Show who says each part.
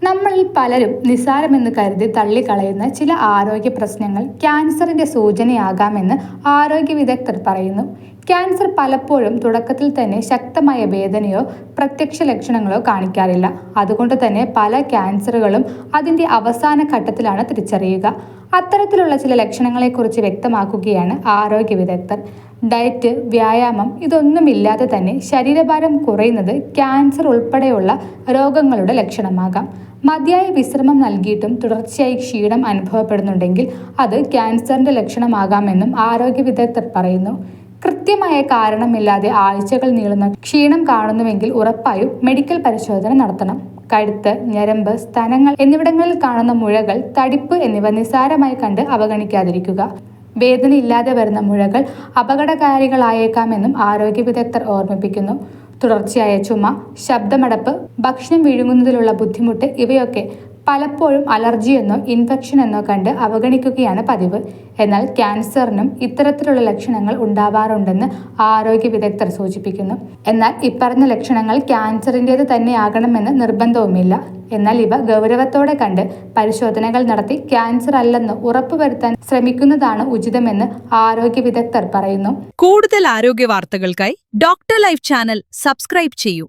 Speaker 1: നമ്മളിൽ പലരും നിസ്സാരമെന്ന് കരുതി തള്ളിക്കളയുന്ന ചില ആരോഗ്യ പ്രശ്നങ്ങൾ ക്യാൻസറിന്റെ സൂചനയാകാമെന്ന് ആരോഗ്യ വിദഗ്ധർ പറയുന്നു. ക്യാൻസർ പലപ്പോഴും തുടക്കത്തിൽ തന്നെ ശക്തമായ വേദനയോ പ്രത്യക്ഷ ലക്ഷണങ്ങളോ കാണിക്കാറില്ല. അതുകൊണ്ട് തന്നെ പല ക്യാൻസറുകളും അതിന്റെ അവസാന ഘട്ടത്തിലാണ് തിരിച്ചറിയുക. അത്തരത്തിലുള്ള ചില ലക്ഷണങ്ങളെക്കുറിച്ച് വ്യക്തമാക്കുകയാണ് ആരോഗ്യ വിദഗ്ധർ. ഡയറ്റ്, വ്യായാമം ഇതൊന്നുമില്ലാതെ തന്നെ ശരീരഭാരം കുറയുന്നത് ക്യാൻസർ ഉൾപ്പെടെയുള്ള രോഗങ്ങളുടെ ലക്ഷണമാകാം. മതിയായ വിശ്രമം നൽകിയിട്ടും തുടർച്ചയായി ക്ഷീണം അനുഭവപ്പെടുന്നുണ്ടെങ്കിൽ അത് ക്യാൻസറിന്റെ ലക്ഷണമാകാമെന്നും ആരോഗ്യ വിദഗ്ധർ പറയുന്നു. കൃത്യമായ കാരണമില്ലാതെ ആഴ്ചകൾ നീളുന്ന ക്ഷീണം കാണുന്നുവെങ്കിൽ ഉറപ്പായും മെഡിക്കൽ പരിശോധന നടത്തണം. കഴുത്ത്, ഞരമ്പ്, സ്തനങ്ങൾ എന്നിവിടങ്ങളിൽ കാണുന്ന മുഴകൾ, തടിപ്പ് എന്നിവ നിസ്സാരമായി കണ്ട് അവഗണിക്കാതിരിക്കുക. വേദനയില്ലാതെ വരുന്ന മുഴകൾ അപകടകാരികളായേക്കാമെന്നും ആരോഗ്യ വിദഗ്ധർ ഓർമ്മിപ്പിക്കുന്നു. തുടർച്ചയായ ചുമ, ശബ്ദമടപ്പ്, ഭക്ഷണം വിഴുങ്ങുന്നതിലുള്ള ബുദ്ധിമുട്ട് ഇവയൊക്കെ പലപ്പോഴും അലർജിയെന്നോ ഇൻഫെക്ഷൻ എന്നോ കണ്ട് അവഗണിക്കുകയാണ് പതിവ്. എന്നാൽ ക്യാൻസറിനും ഇത്തരത്തിലുള്ള ലക്ഷണങ്ങൾ ഉണ്ടാവാറുണ്ടെന്ന് ആരോഗ്യ വിദഗ്ധർ സൂചിപ്പിക്കുന്നു. എന്നാൽ ഇപ്പറഞ്ഞ ലക്ഷണങ്ങൾ ക്യാൻസറിൻ്റേത് തന്നെയാകണമെന്ന് നിർബന്ധവുമില്ല. എന്നാൽ ഇവ ഗൗരവത്തോടെ കണ്ട് പരിശോധനകൾ നടത്തി ക്യാൻസർ അല്ലെന്ന് ഉറപ്പുവരുത്താൻ ശ്രമിക്കുന്നതാണ് ഉചിതമെന്ന് ആരോഗ്യ വിദഗ്ധർ പറയുന്നു.
Speaker 2: കൂടുതൽ ആരോഗ്യ വാർത്തകൾക്കായി ഡോക്ടർ ലൈഫ് ചാനൽ സബ്സ്ക്രൈബ് ചെയ്യൂ.